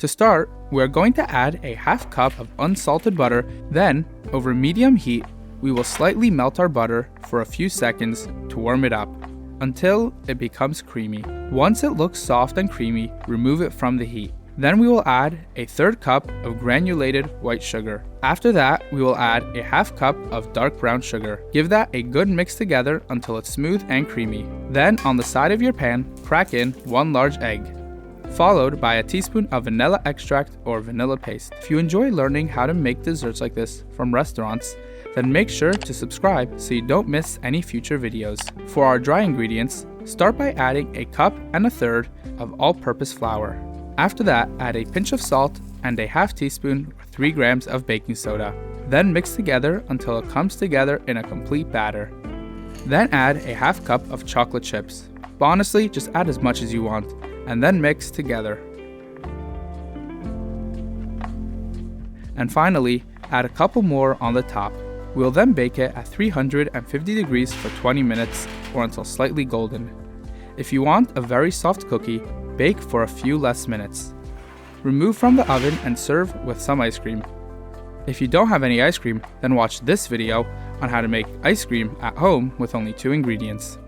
To start, we are going to add a half cup of unsalted butter, then, over medium heat, we will slightly melt our butter for a few seconds to warm it up, until it becomes creamy. Once it looks soft and creamy, remove it from the heat. Then we will add a third cup of granulated white sugar. After that, we will add a half cup of dark brown sugar. Give that a good mix together until it's smooth and creamy. Then, on the side of your pan, crack in 1 large egg, followed by a teaspoon of vanilla extract or vanilla paste. If you enjoy learning how to make desserts like this from restaurants, then make sure to subscribe so you don't miss any future videos. For our dry ingredients, start by adding a cup and a third of all-purpose flour. After that, add a pinch of salt and a half teaspoon or 3 grams of baking soda. Then mix together until it comes together in a complete batter. Then add a half cup of chocolate chips. But honestly, just add as much as you want, and then mix together. And finally, add a couple more on the top. We'll then bake it at 350 degrees for 20 minutes or until slightly golden. If you want a very soft cookie, bake for a few less minutes. Remove from the oven and serve with some ice cream. If you don't have any ice cream, then watch this video on how to make ice cream at home with only 2 ingredients.